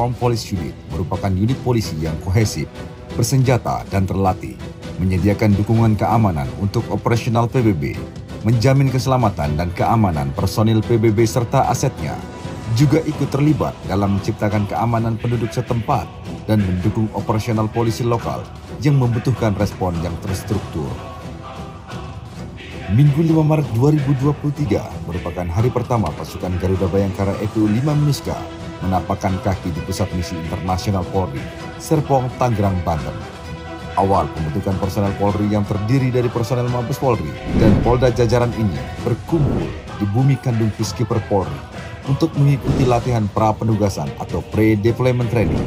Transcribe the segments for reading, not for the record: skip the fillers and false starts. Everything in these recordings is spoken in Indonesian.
Armed Police Unit merupakan unit polisi yang kohesif, bersenjata dan terlatih, menyediakan dukungan keamanan untuk operasional PBB, menjamin keselamatan dan keamanan personil PBB serta asetnya, juga ikut terlibat dalam menciptakan keamanan penduduk setempat dan mendukung operasional polisi lokal yang membutuhkan respon yang terstruktur. Minggu 5 Maret 2023 merupakan hari pertama pasukan Garuda Bayangkara FPU 5 MINUSKA menapakkan kaki di Pusat Misi Internasional Polri, Serpong, Tangerang, Banten. Awal pembentukan personel Polri yang terdiri dari personel Mabes Polri dan Polda jajaran ini berkumpul di Bumi Kandung Peacekeeper Polri untuk mengikuti latihan pra-penugasan atau pre-deployment training.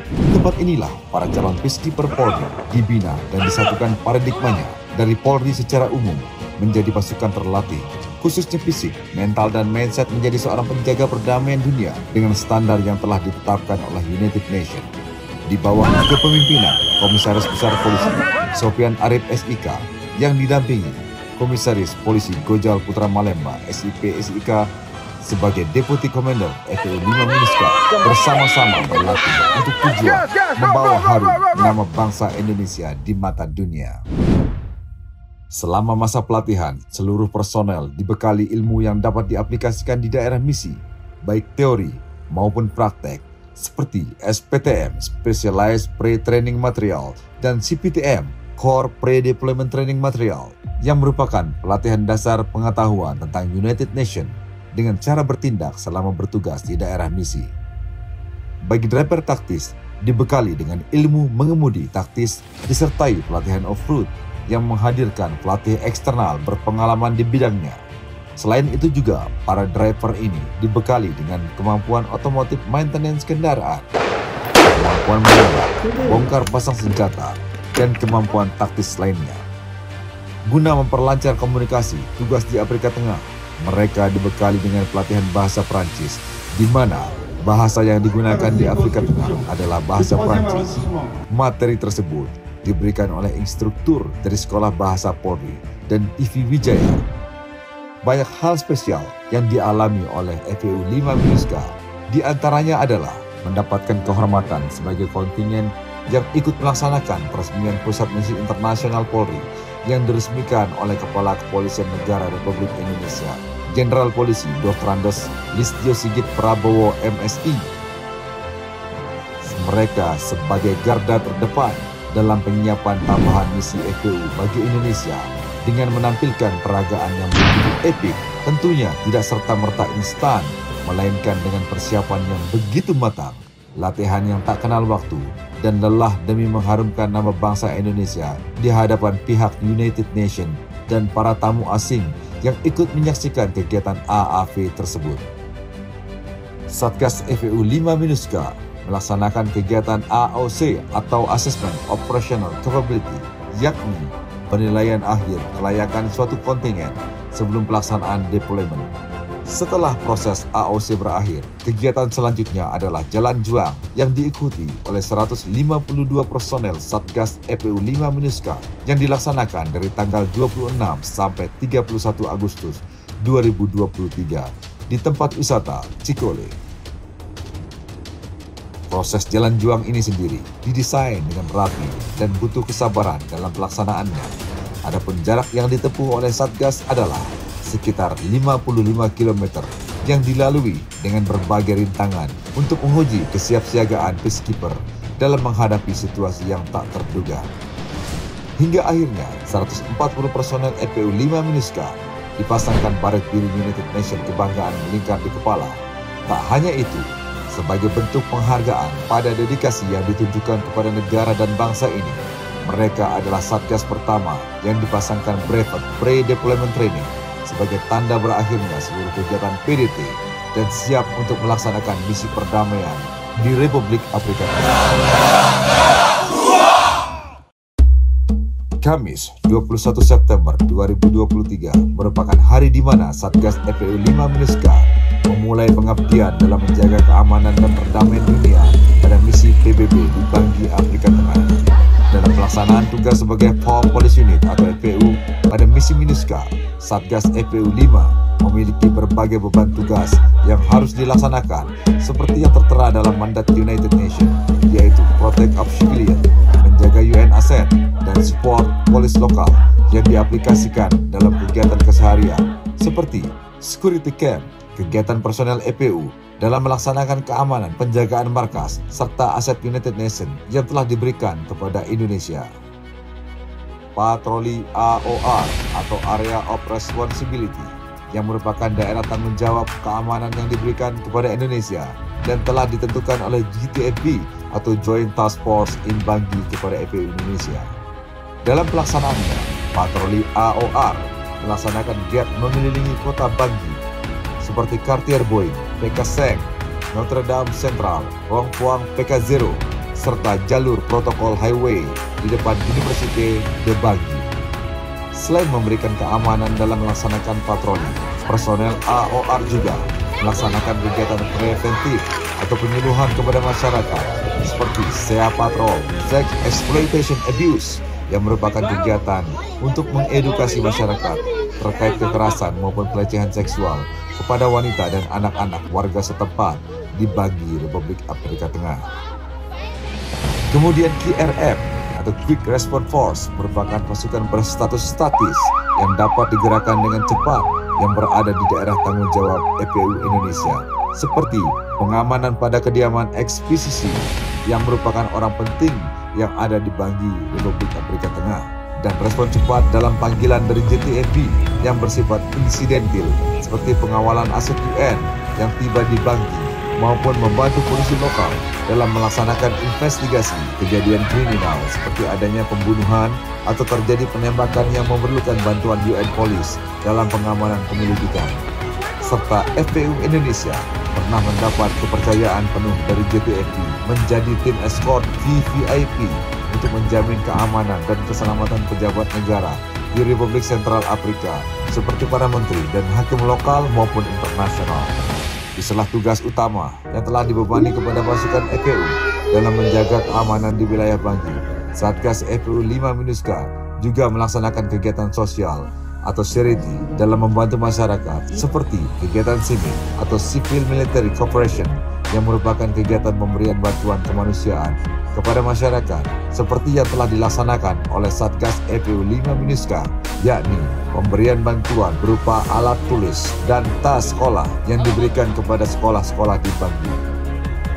Di tempat inilah para calon Peacekeeper Polri dibina dan disatukan paradigmanya dari Polri secara umum menjadi pasukan terlatih, khususnya fisik, mental, dan mindset menjadi seorang penjaga perdamaian dunia dengan standar yang telah ditetapkan oleh United Nations. Di bawah kepemimpinan Komisaris Besar Polisi Sofian Arif SIK yang didampingi Komisaris Polisi Gojal Putra Malemba SIP SIK sebagai Deputy Commander FPU 5 MINUSKA bersama-sama berlatih untuk tujuan membawa harum nama bangsa Indonesia di mata dunia. Selama masa pelatihan, seluruh personel dibekali ilmu yang dapat diaplikasikan di daerah misi, baik teori maupun praktek, seperti SPTM (Specialized Pre-Training Material) dan CPTM (Core Pre-Deployment Training Material) yang merupakan pelatihan dasar pengetahuan tentang United Nations dengan cara bertindak selama bertugas di daerah misi. Bagi driver taktis, dibekali dengan ilmu mengemudi taktis disertai pelatihan off-road yang menghadirkan pelatih eksternal berpengalaman di bidangnya. Selain itu juga, para driver ini dibekali dengan kemampuan otomotif maintenance kendaraan, kemampuan menembak, bongkar pasang senjata, dan kemampuan taktis lainnya. Guna memperlancar komunikasi tugas di Afrika Tengah, mereka dibekali dengan pelatihan bahasa Prancis, di mana bahasa yang digunakan di Afrika Tengah adalah bahasa Prancis. Materi tersebut diberikan oleh instruktur dari Sekolah Bahasa Polri dan TV Wijaya. Banyak hal spesial yang dialami oleh FPU 5 MINUSKA, di antaranya adalah mendapatkan kehormatan sebagai kontingen yang ikut melaksanakan peresmian Pusat Misi Internasional Polri yang diresmikan oleh Kepala Kepolisian Negara Republik Indonesia, Jenderal Polisi Dr. Andes Listio Sigit Prabowo MSI. Mereka sebagai garda terdepan dalam penyiapan tambahan misi FPU bagi Indonesia dengan menampilkan peragaan yang begitu epik, tentunya tidak serta-merta instan, melainkan dengan persiapan yang begitu matang, latihan yang tak kenal waktu, dan lelah demi mengharumkan nama bangsa Indonesia di hadapan pihak United Nations dan para tamu asing yang ikut menyaksikan kegiatan AAV tersebut. Satgas FPU 5 MINUSKA melaksanakan kegiatan AOC atau Assessment Operational Capability, yakni penilaian akhir kelayakan suatu kontingen sebelum pelaksanaan deployment. Setelah proses AOC berakhir, kegiatan selanjutnya adalah jalan juang yang diikuti oleh 152 personel Satgas FPU 5 MINUSKA yang dilaksanakan dari tanggal 26 sampai 31 Agustus 2023 di tempat wisata Cikole. Proses jalan juang ini sendiri didesain dengan rapi dan butuh kesabaran dalam pelaksanaannya. Adapun jarak yang ditempuh oleh Satgas adalah sekitar 55 km yang dilalui dengan berbagai rintangan untuk menguji kesiapsiagaan peacekeeper dalam menghadapi situasi yang tak terduga. Hingga akhirnya 140 personel EPU 5 MINUSCA dipasangkan baret biru United Nations kebanggaan melingkar di kepala. Tak hanya itu, sebagai bentuk penghargaan pada dedikasi yang ditunjukkan kepada negara dan bangsa ini, mereka adalah Satgas pertama yang dipasangkan brevet pre-deployment training sebagai tanda berakhirnya seluruh kegiatan PDT dan siap untuk melaksanakan misi perdamaian di Republik Afrika Tengah. Kamis 21 September 2023 merupakan hari di mana Satgas EPU 5 MINUSCA memulai pengabdian dalam menjaga keamanan dan perdamaian dunia pada misi PBB di Bangui, Afrika Tengah. Dalam pelaksanaan tugas sebagai Force Police Unit atau EPU pada misi MINUSCA, Satgas EPU 5 memiliki berbagai beban tugas yang harus dilaksanakan seperti yang tertera dalam mandat United Nations, yaitu Protect of Civilian, menjaga UN Asset, dan support polis lokal yang diaplikasikan dalam kegiatan keseharian seperti security camp, kegiatan personel EPU dalam melaksanakan keamanan penjagaan markas serta aset United Nations yang telah diberikan kepada Indonesia. Patroli AOR atau Area of Responsibility yang merupakan daerah tanggung jawab keamanan yang diberikan kepada Indonesia dan telah ditentukan oleh GTFB atau Joint Task Force in Bangui kepada EPU Indonesia. Dalam pelaksanaannya, patroli AOR melaksanakan gap mengelilingi kota Bangui seperti Cartier Boyne, PK Seng, Notre Dame Central, Rongpuang PK0, serta jalur protokol highway di depan Université de Bangui. Selain memberikan keamanan dalam melaksanakan patroli, personel AOR juga melaksanakan kegiatan preventif atau penyuluhan kepada masyarakat seperti SEA Patrol, Sex Exploitation Abuse, yang merupakan kegiatan untuk mengedukasi masyarakat terkait kekerasan maupun pelecehan seksual kepada wanita dan anak-anak warga setempat di Bangui, Republik Afrika Tengah. Kemudian QRF atau Quick Response Force merupakan pasukan berstatus statis yang dapat digerakkan dengan cepat yang berada di daerah tanggung jawab EPU Indonesia, seperti pengamanan pada kediaman ekspedisi yang merupakan orang penting yang ada di Bangui, Republik Afrika Tengah, dan respon cepat dalam panggilan dari JTFB yang bersifat insidentil seperti pengawalan aset UN yang tiba di Bangui maupun membantu polisi lokal dalam melaksanakan investigasi kejadian kriminal seperti adanya pembunuhan atau terjadi penembakan yang memerlukan bantuan UN Police dalam pengamanan penyelidikan. Serta FPU Indonesia pernah mendapat kepercayaan penuh dari JTFB menjadi tim escort VVIP untuk menjamin keamanan dan keselamatan pejabat negara di Republik Sentral Afrika seperti para menteri dan hakim lokal maupun internasional. Di sela tugas utama yang telah dibebani kepada pasukan EPU dalam menjaga keamanan di wilayah Bangui, Satgas EPU 5 MINUSCA juga melaksanakan kegiatan sosial atau charity dalam membantu masyarakat seperti kegiatan SIMI atau Civil Military Cooperation yang merupakan kegiatan pemberian bantuan kemanusiaan kepada masyarakat seperti yang telah dilaksanakan oleh Satgas EPU 5 MINUSCA, yakni pemberian bantuan berupa alat tulis dan tas sekolah yang diberikan kepada sekolah-sekolah di Bangui.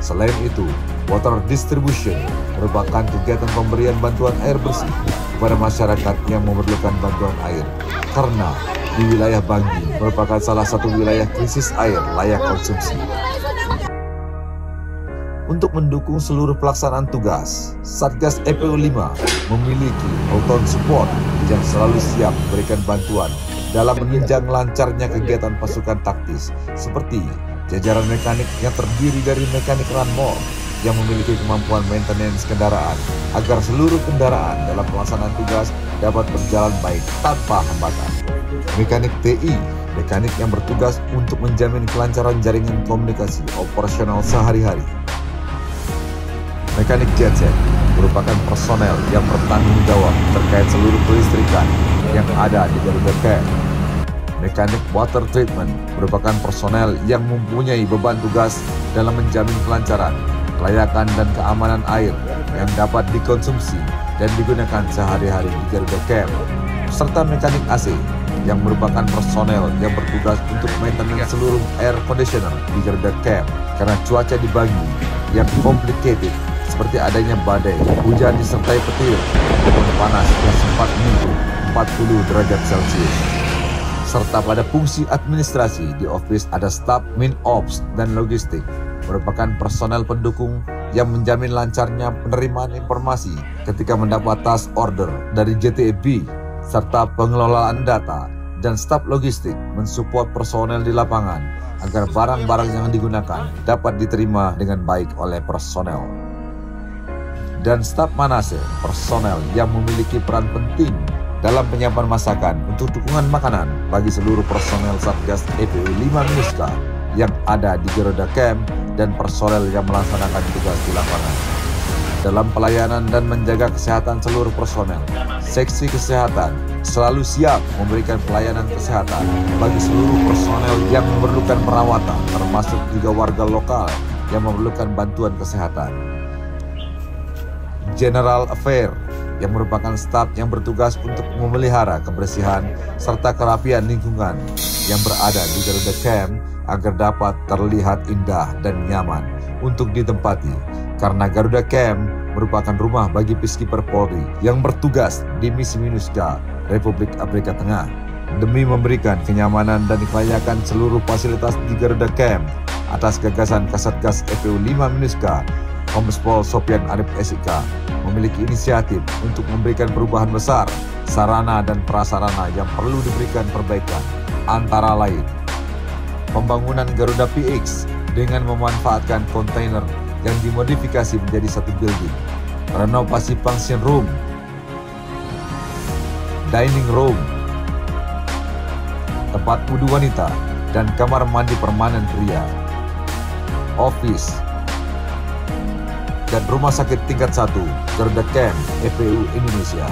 Selain itu, water distribution merupakan kegiatan pemberian bantuan air bersih kepada masyarakat yang memerlukan bantuan air, karena di wilayah Bangui merupakan salah satu wilayah krisis air layak konsumsi. Untuk mendukung seluruh pelaksanaan tugas, Satgas EPU 5 memiliki Auton Support yang selalu siap memberikan bantuan dalam menunjang lancarnya kegiatan pasukan taktis seperti jajaran mekanik yang terdiri dari mekanik Ranmor yang memiliki kemampuan maintenance kendaraan agar seluruh kendaraan dalam pelaksanaan tugas dapat berjalan baik tanpa hambatan. Mekanik TI, mekanik yang bertugas untuk menjamin kelancaran jaringan komunikasi operasional sehari-hari. Mekanik genset merupakan personel yang bertanggung jawab terkait seluruh kelistrikan yang ada di Garuda Camp. Mekanik water treatment merupakan personel yang mempunyai beban tugas dalam menjamin kelancaran, kelayakan dan keamanan air yang dapat dikonsumsi dan digunakan sehari-hari di Garuda Camp. Serta mekanik AC yang merupakan personel yang bertugas untuk maintenance seluruh air conditioner di Garuda Camp karena cuaca di Bangui yang complicated seperti adanya badai, hujan disertai petir, dan panas yang sempat derajat Celcius. Serta pada fungsi administrasi di office ada staf Min Ops dan logistik, merupakan personel pendukung yang menjamin lancarnya penerimaan informasi ketika mendapat task order dari JTB, serta pengelolaan data dan staf logistik mensupport personel di lapangan agar barang-barang yang digunakan dapat diterima dengan baik oleh personel. Dan staf Manase, personel yang memiliki peran penting dalam penyiapan masakan untuk dukungan makanan bagi seluruh personel Satgas EPU 5 Minuska yang ada di Garuda Camp dan personel yang melaksanakan tugas di lapangan. Dalam pelayanan dan menjaga kesehatan seluruh personel, seksi kesehatan selalu siap memberikan pelayanan kesehatan bagi seluruh personel yang memerlukan perawatan, termasuk juga warga lokal yang memerlukan bantuan kesehatan. General Affair yang merupakan staf yang bertugas untuk memelihara kebersihan serta kerapian lingkungan yang berada di Garuda Camp agar dapat terlihat indah dan nyaman untuk ditempati, karena Garuda Camp merupakan rumah bagi Peacekeeper Polri yang bertugas di misi MINUSCA Republik Afrika Tengah demi memberikan kenyamanan dan kelayakan seluruh fasilitas di Garuda Camp. Atas gagasan Kasatgas EPU 5 MINUSCA, Kombespol Sopyan Arif SIK memiliki inisiatif untuk memberikan perubahan besar sarana dan prasarana yang perlu diberikan perbaikan, antara lain pembangunan Garuda PX dengan memanfaatkan kontainer yang dimodifikasi menjadi satu building, renovasi function room, dining room, tempat wudhu wanita, dan kamar mandi permanen pria, office, dan rumah sakit tingkat 1 Garuda Camp EPU Indonesia.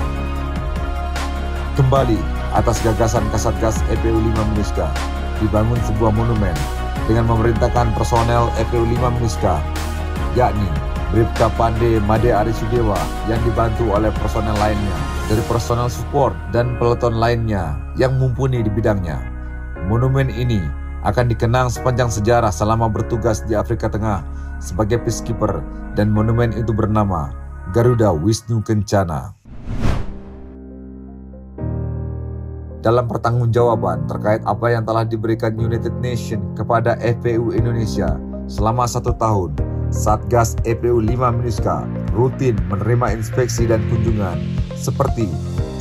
Kembali atas gagasan Kasatgas EPU 5 MINUSCA, dibangun sebuah monumen dengan memerintahkan personel EPU 5 MINUSCA, yakni Bribka Pande Made Arisudewa yang dibantu oleh personel lainnya dari personel support dan peleton lainnya yang mumpuni di bidangnya. Monumen ini akan dikenang sepanjang sejarah selama bertugas di Afrika Tengah sebagai peacekeeper, dan monumen itu bernama Garuda Wisnu Kencana. Dalam pertanggungjawaban terkait apa yang telah diberikan United Nations kepada EPU Indonesia selama 1 tahun, Satgas EPU 5 MINUSCA rutin menerima inspeksi dan kunjungan seperti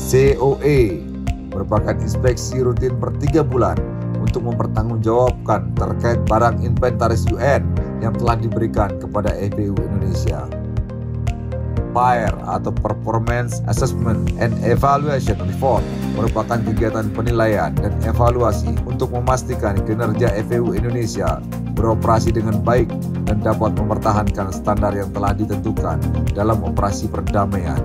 COE, merupakan inspeksi rutin per 3 bulan untuk mempertanggungjawabkan terkait barang inventaris UN yang telah diberikan kepada EPU Indonesia. PAER atau Performance Assessment and Evaluation Report merupakan kegiatan penilaian dan evaluasi untuk memastikan kinerja EPU Indonesia beroperasi dengan baik dan dapat mempertahankan standar yang telah ditentukan dalam operasi perdamaian.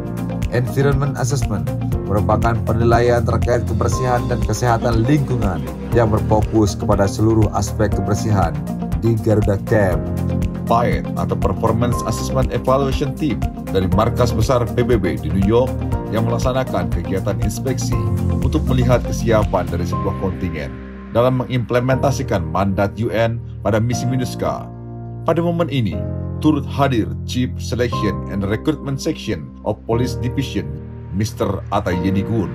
Environment Assessment merupakan penilaian terkait kebersihan dan kesehatan lingkungan yang berfokus kepada seluruh aspek kebersihan di Garuda Camp. PAET atau Performance Assessment Evaluation Team dari markas besar PBB di New York yang melaksanakan kegiatan inspeksi untuk melihat kesiapan dari sebuah kontingen dalam mengimplementasikan mandat UN pada misi MINUSCA. Pada momen ini, turut hadir Chief Selection and Recruitment Section of Police Division, Mr. Atai Yedigun.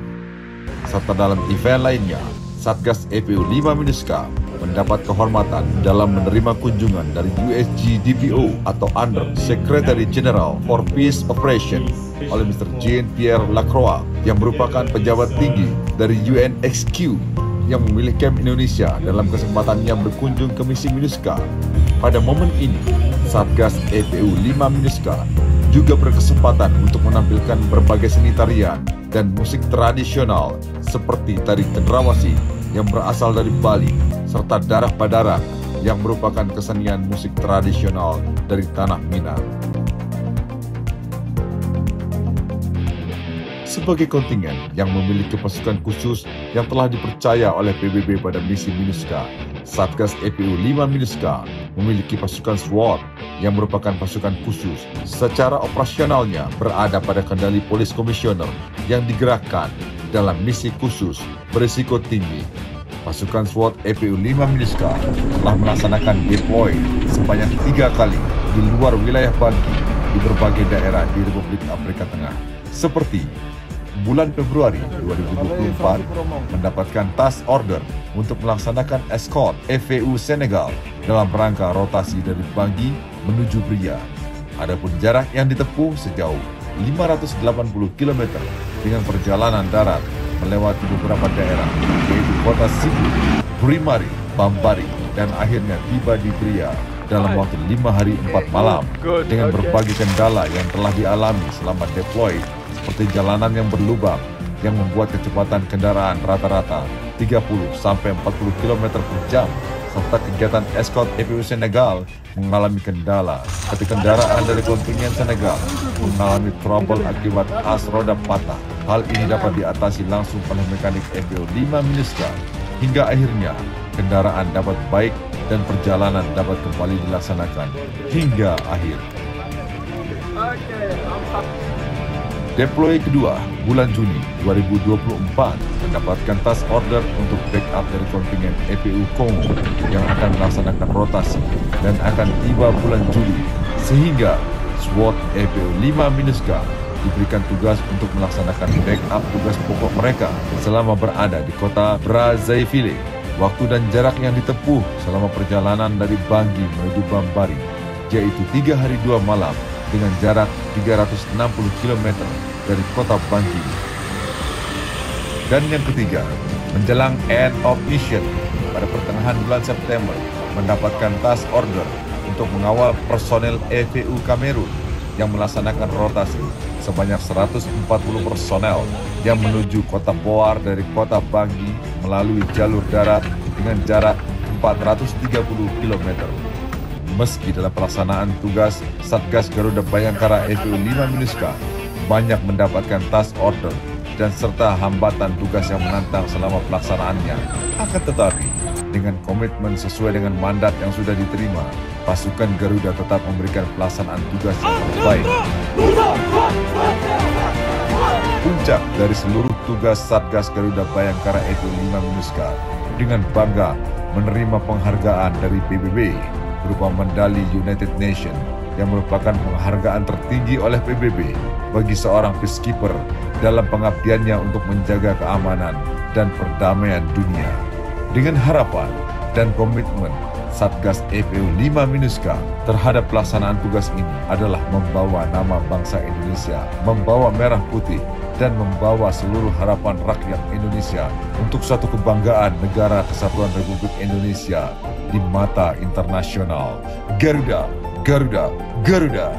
Serta dalam event lainnya, Satgas EPU 5 MINUSCA mendapat kehormatan dalam menerima kunjungan dari USG DPO atau Under Secretary General for Peace Operation oleh Mr. Jean-Pierre Lacroix yang merupakan pejabat tinggi dari UNXQ yang memilih Camp Indonesia dalam kesempatannya berkunjung ke misi MINUSCA. Pada momen ini, Satgas EPU 5 MINUSCA juga berkesempatan untuk menampilkan berbagai seni tarian dan musik tradisional seperti tari cendrawasih yang berasal dari Bali, serta Darah Badarang yang merupakan kesenian musik tradisional dari Tanah Minang. Sebagai kontingen yang memiliki pasukan khusus yang telah dipercaya oleh PBB pada misi MINUSCA, Satgas EPU 5 MINUSCA memiliki pasukan SWAT yang merupakan pasukan khusus. Secara operasionalnya berada pada kendali Police Commissioner yang digerakkan dalam misi khusus berisiko tinggi. Pasukan SWAT EPU 5 MINUSCA telah melaksanakan deploy sebanyak 3 kali di luar wilayah Bangi di berbagai daerah di Republik Afrika Tengah, seperti bulan Februari 2024 mendapatkan task order untuk melaksanakan escort FPU Senegal dalam rangka rotasi dari Bangui menuju Bria. Adapun jarak yang ditempuh sejauh 580 km dengan perjalanan darat melewati beberapa daerah, yaitu kota Sibu, Burimari, Bambari, dan akhirnya tiba di Bria dalam waktu 5 hari 4 malam dengan berbagai kendala yang telah dialami selama deploy, seperti jalanan yang berlubang yang membuat kecepatan kendaraan rata-rata 30-40 km per jam, serta kegiatan escort FPU Senegal mengalami kendala ketika kendaraan dari kontingen Senegal mengalami trouble akibat as roda patah. Hal ini dapat diatasi langsung oleh mekanik FPU 5 MINUSCA hingga akhirnya kendaraan dapat baik dan perjalanan dapat kembali dilaksanakan hingga akhir. Deploy kedua bulan Juni 2024 mendapatkan task order untuk backup dari kontingen FPU Kongo yang akan melaksanakan rotasi dan akan tiba bulan Juli, sehingga SWAT FPU 5 MINUSCA diberikan tugas untuk melaksanakan backup tugas pokok mereka selama berada di kota Brazzaville. Waktu dan jarak yang ditempuh selama perjalanan dari Bangui menuju Bambari yaitu 3 hari 2 malam dengan jarak 360 km dari kota Bangui. Dan yang ketiga, menjelang end of mission pada pertengahan bulan September mendapatkan task order untuk mengawal personel FPU Kamerun yang melaksanakan rotasi sebanyak 140 personel yang menuju kota Boar dari kota Bangui melalui jalur darat dengan jarak 430 km. Meski dalam pelaksanaan tugas, Satgas Garuda Bayangkara FPU 5 MINUSCA banyak mendapatkan task order dan serta hambatan tugas yang menantang selama pelaksanaannya. Akan tetapi, dengan komitmen sesuai dengan mandat yang sudah diterima, pasukan Garuda tetap memberikan pelaksanaan tugas yang terbaik. Puncak dari seluruh tugas Satgas Garuda Bayangkara FPU 5 MINUSCA dengan bangga menerima penghargaan dari PBB berupa medali United Nations yang merupakan penghargaan tertinggi oleh PBB bagi seorang peacekeeper dalam pengabdiannya untuk menjaga keamanan dan perdamaian dunia. Dengan harapan dan komitmen Satgas FPU 5 MINUSCA terhadap pelaksanaan tugas ini adalah membawa nama bangsa Indonesia, membawa merah putih, dan membawa seluruh harapan rakyat Indonesia untuk suatu kebanggaan negara Kesatuan Republik Indonesia di mata internasional. Garuda, Garuda, Garuda.